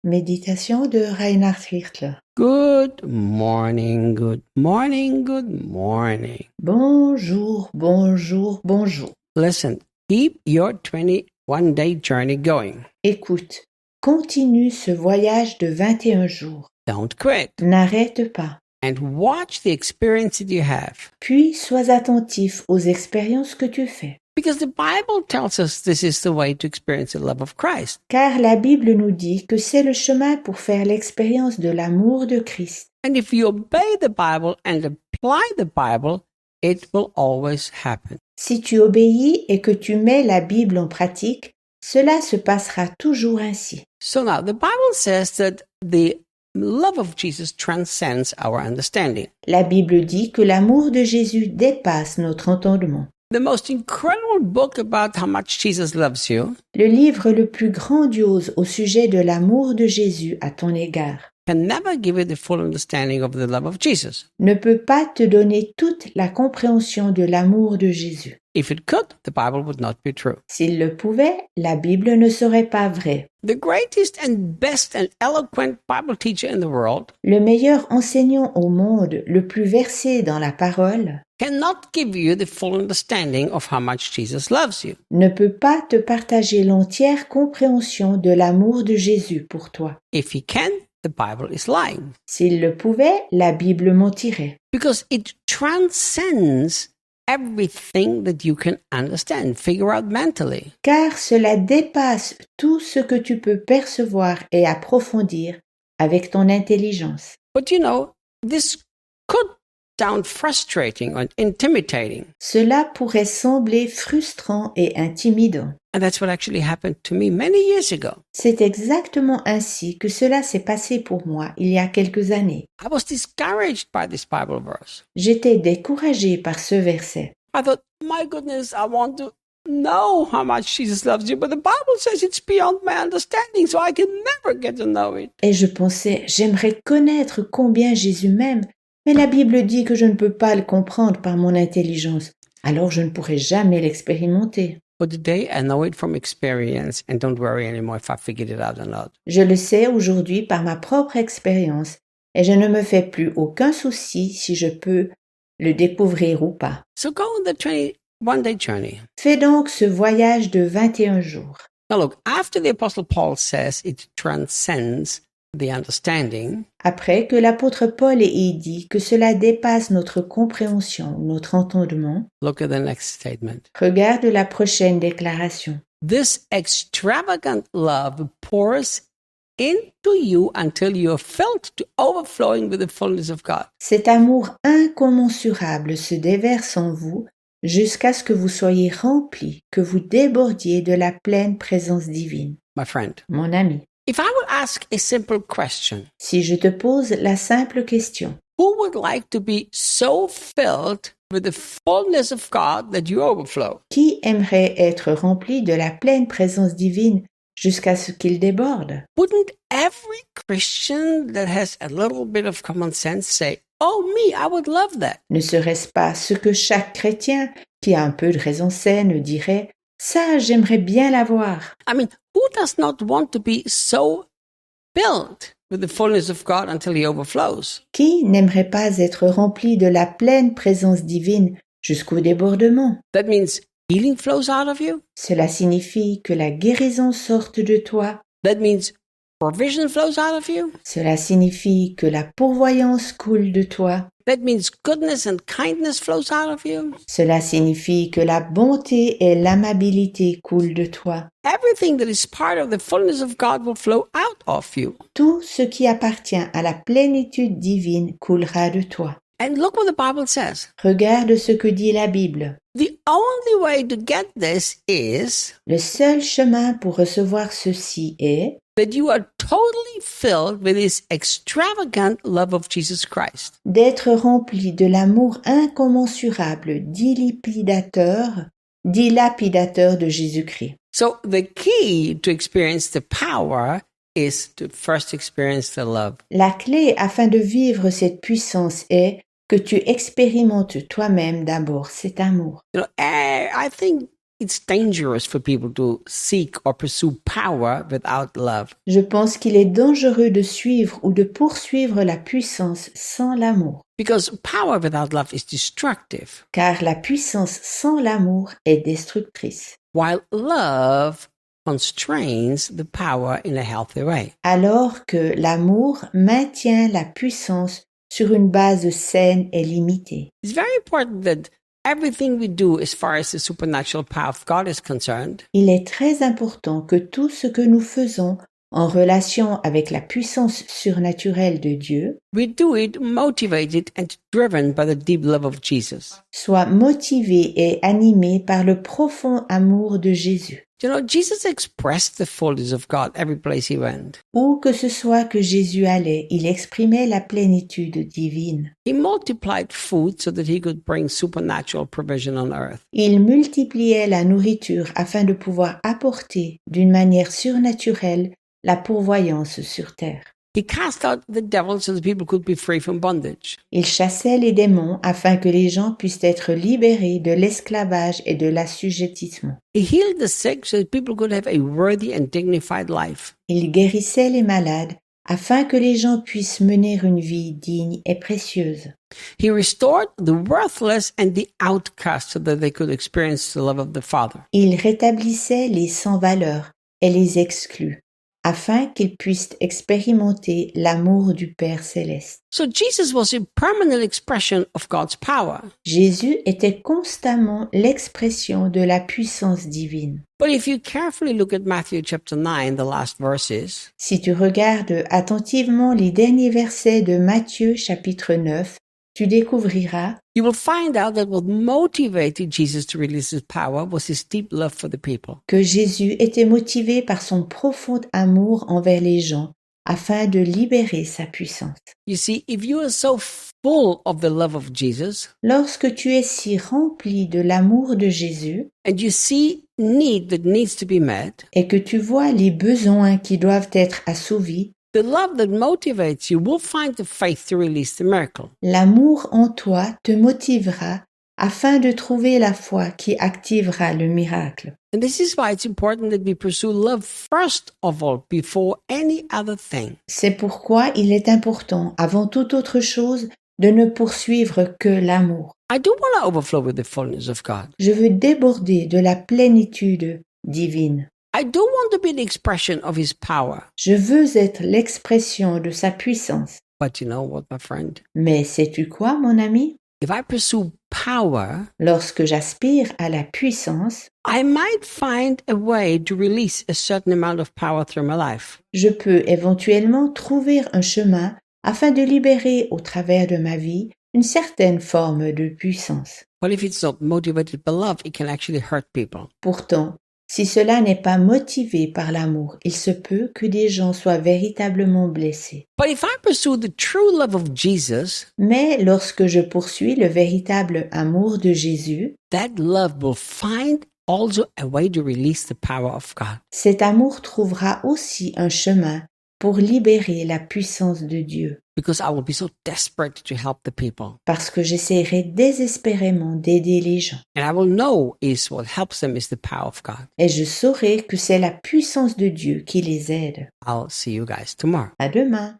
Méditation de Reinhard Hirtler. Good morning, good morning, good morning. Bonjour, bonjour, bonjour. Listen, keep your 21-day journey going. Écoute, continue ce voyage de 21 jours. Don't quit. N'arrête pas. And watch the experience that you have. Puis sois attentif aux expériences que tu fais. Because the Bible tells us this is the way to experience the love of Christ. Car la Bible nous dit que c'est le chemin pour faire l'expérience de l'amour de Christ. And if you obey the Bible and apply the Bible, it will always happen. Si tu obéis et que tu mets la Bible en pratique, cela se passera toujours ainsi. So now the Bible says that the love of Jesus transcends our understanding. La Bible dit que l'amour de Jésus dépasse notre entendement. The most incredible book about how much Jesus loves you Le livre le plus grandiose au sujet de l'amour de Jésus à ton égard can never give you the full understanding of the love of Jesus. ne peut pas te donner toute la compréhension de l'amour de Jésus. If it could, the Bible would not be true. S'il le pouvait, la Bible ne serait pas vraie. The greatest and best and eloquent Bible teacher in the world Le meilleur enseignant au monde, le plus versé dans la parole, cannot give you the full understanding of how much Jesus loves you. ne peut pas te partager l'entière compréhension de l'amour de Jésus pour toi. If he can, the Bible is lying. S'il le pouvait, la Bible mentirait. Because it transcends everything that you can understand, figure out mentally. Car cela dépasse tout ce que tu peux percevoir et approfondir avec ton intelligence. But you know, this could sound frustrating or intimidating. Cela pourrait sembler frustrant et intimidant. And that's what actually happened to me many years ago. C'est exactement ainsi que cela s'est passé pour moi il y a quelques années. I was discouraged by this Bible verse. J'étais découragée par ce verset. I thought, my goodness, I want to know how much Jesus loves you, but the Bible says it's beyond my understanding, so I can never get to know it. Et je pensais, j'aimerais connaître combien Jésus m'aime, mais la Bible dit que je ne peux pas le comprendre par mon intelligence, alors je ne pourrai jamais l'expérimenter. But today I know it from experience and don't worry anymore if I figured it out or not. Je le sais aujourd'hui par ma propre expérience et je ne me fais plus aucun souci si je peux le découvrir ou pas. So go on the 21-day journey. Fais donc ce voyage de 21 jours. Now look, after the Apostle Paul says it transcends the understanding, Après que l'apôtre Paul ait dit que cela dépasse notre compréhension, notre entendement, look at the next statement. regarde la prochaine déclaration. This extravagant love pours into you until you are filled to overflowing with the fullness of God. Cet amour incommensurable se déverse en vous jusqu'à ce que vous soyez remplis, que vous débordiez de la pleine présence divine. My friend, Mon ami, if I would ask a simple question, si je te pose la simple question, who would like to be so filled with the fullness of God that you overflow? qui aimerait être rempli de la pleine présence divine jusqu'à ce qu'il déborde? Wouldn't every Christian that has a little bit of common sense say, oh me, I would love that? Ne serait-ce pas ce que chaque chrétien qui a un peu de raison saine dirait? Ça, j'aimerais bien l'avoir. I mean, who does not want to be so filled with the fullness of God until he overflows? Qui n'aimerait pas être rempli de la pleine présence divine jusqu'au débordement? That means healing flows out of you. Cela signifie que la guérison sorte de toi. That means provision flows out of you. Cela signifie que la pourvoyance coule de toi. That means goodness and kindness flows out of you. Cela signifie que la bonté et l'amabilité coulent de toi. Everything that is part of the fullness of God will flow out of you. Tout ce qui appartient à la plénitude divine coulera de toi. And look what the Bible says. Regarde ce que dit la Bible. The only way to get this is Le seul chemin pour recevoir ceci est that you are totally filled with this extravagant love of Jesus Christ. d'être rempli de l'amour incommensurable, dilapidateur de Jésus-Christ. So the key to experience the power is to first experience the love. La clé afin de vivre cette puissance est que tu expérimentes toi-même d'abord cet amour. You know, I think it's dangerous for people to seek or pursue power without love. Je pense qu'il est dangereux de suivre ou de poursuivre la puissance sans l'amour, Because power without love is destructive, car la puissance sans l'amour est destructrice, while love constrains the power in a healthy way. alors que l'amour maintient la puissance sur une base saine et limitée. It's very important that everything we do as far as the supernatural power of God is concerned Il est très important que tout ce que nous faisons en relation avec la puissance surnaturelle de Dieu we do it motivated and driven by the deep love of Jesus. soit motivé et animé par le profond amour de Jésus. You know, Jesus expressed the fullness of God every place he went. Où que ce soit que Jésus allait, il exprimait la plénitude divine. He multiplied food so that he could bring supernatural provision on earth. Il multipliait la nourriture afin de pouvoir apporter d'une manière surnaturelle la pourvoyance sur terre. He cast out the devil so that people could be free from bondage. Il chassait les démons afin que les gens puissent être libérés de l'esclavage et de l'assujettissement. He healed the sick so that people could have a worthy and dignified life. Il guérissait les malades afin que les gens puissent mener une vie digne et précieuse. He restored the worthless and the outcast so that they could experience the love of the Father. Il rétablissait les sans-valeur et les exclus afin qu'ils puissent expérimenter l'amour du Père céleste. So Jesus was a permanent expression of God's power. Jésus était constamment l'expression de la puissance divine. But if you carefully look at Matthew chapter 9, the last verses, Si tu regardes attentivement les derniers versets de Matthieu chapitre 9, tu découvriras you will find out that what motivated Jesus to release his power was his deep love for the people. que Jésus était motivé par son profond amour envers les gens afin de libérer sa puissance. You see, if you are so full of the love of Jesus Lorsque tu es si rempli de l'amour de Jésus and you see need that needs to be met, et que tu vois les besoins qui doivent être assouvis, the love that motivates you will find the faith to release the miracle. l'amour en toi te motivera afin de trouver la foi qui activera le miracle. And this is why it's important that we pursue love first of all, before any other thing. C'est pourquoi il est important, avant toute autre chose, de ne poursuivre que l'amour. I do want to overflow with the fullness of God. Je veux déborder de la plénitude divine. I do want to be the expression of his power. Je veux être l'expression de sa puissance. But you know what, my friend? Mais sais-tu quoi, mon ami? If I pursue power, Lorsque j'aspire à la puissance, I might find a way to release a certain amount of power through my life. je peux éventuellement trouver un chemin afin de libérer au travers de ma vie une certaine forme de puissance. But if it's not motivated by love, it can actually hurt people. Pourtant, si cela n'est pas motivé par l'amour, il se peut que des gens soient véritablement blessés. But if I pursue the true love of Jesus, Mais lorsque je poursuis le véritable amour de Jésus, that love will find also a way to release the power of God. cet amour trouvera aussi un chemin pour libérer la puissance de Dieu, Because I will be so desperate to help the people. parce que j'essaierai désespérément d'aider les gens. And I will know is what helps them is the power of God. Et je saurai que c'est la puissance de Dieu qui les aide. I'll see you guys tomorrow. À demain.